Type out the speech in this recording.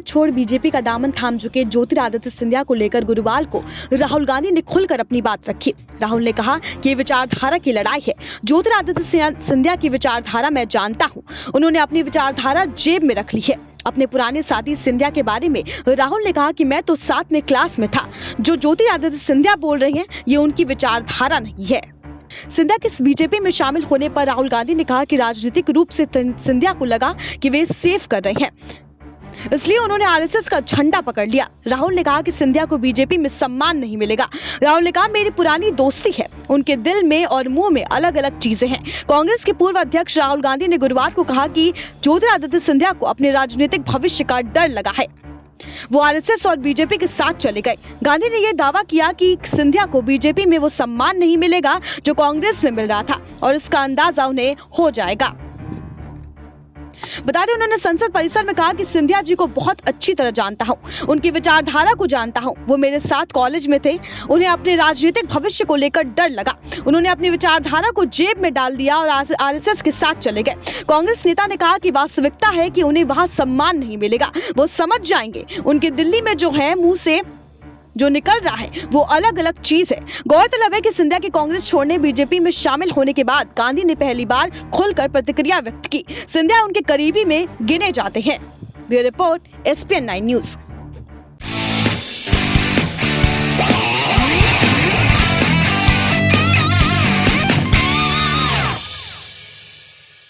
छोड़ बीजेपी का दामन थाम चुके ज्योतिरादित्य सिंधिया को लेकर गुरुवार को राहुल गांधी ने खुलकर अपनी बात रखी। राहुल ने कहा कि ये विचारधारा की लड़ाई है। ज्योतिरादित्य सिंधिया की विचारधारा मैं जानता हूं। उन्होंने अपनी विचारधारा जेब में रख ली है। अपने पुराने साथी सिंधिया के बारे में राहुल ने कहा कि मैं तो 7वीं क्लास में था। जो ज्योतिरादित्य सिंधिया बोल रहे हैं ये उनकी विचारधारा नहीं है। सिंधिया के बीजेपी में शामिल होने पर राहुल गांधी ने कहा कि राजनीतिक रूप से सिंधिया को लगा कि वे सेफ कर रहे हैं, इसलिए उन्होंने आरएसएस का झंडा पकड़ लिया। राहुल ने कहा कि सिंधिया को बीजेपी में सम्मान नहीं मिलेगा। राहुल ने कहा मेरी पुरानी दोस्ती है, उनके दिल में और मुंह में अलग अलग चीजें हैं। कांग्रेस के पूर्व अध्यक्ष राहुल गांधी ने गुरुवार को कहा कि ज्योतिरादित्य सिंधिया को अपने राजनीतिक भविष्य का डर लगा है। वो आरएसएस और बीजेपी के साथ चले गए। गांधी ने यह दावा किया कि सिंधिया को बीजेपी में वो सम्मान नहीं मिलेगा जो कांग्रेस में मिल रहा था और इसका अंदाजा उन्हें हो जाएगा। बता दें उन्होंने संसद परिसर में कहा कि सिंधिया जी को बहुत अच्छी तरह जानता हूं, उनकी विचारधारा को जानता हूं। वो मेरे साथ कॉलेज में थे। उन्हें अपने राजनीतिक भविष्य को लेकर डर लगा। उन्होंने अपनी विचारधारा को जेब में डाल दिया और आरएसएस के साथ चले गए। कांग्रेस नेता ने कहा कि वास्तविकता है कि उन्हें वहां सम्मान नहीं मिलेगा। वो समझ जाएंगे। उनके दिल्ली में जो है मुंह से जो निकल रहा है वो अलग अलग चीज है। गौरतलब है कि सिंधिया के कांग्रेस छोड़ने बीजेपी में शामिल होने के बाद गांधी ने पहली बार खुलकर प्रतिक्रिया व्यक्त की। सिंधिया उनके करीबी में गिने जाते हैं। Bureau report, SPN9 news.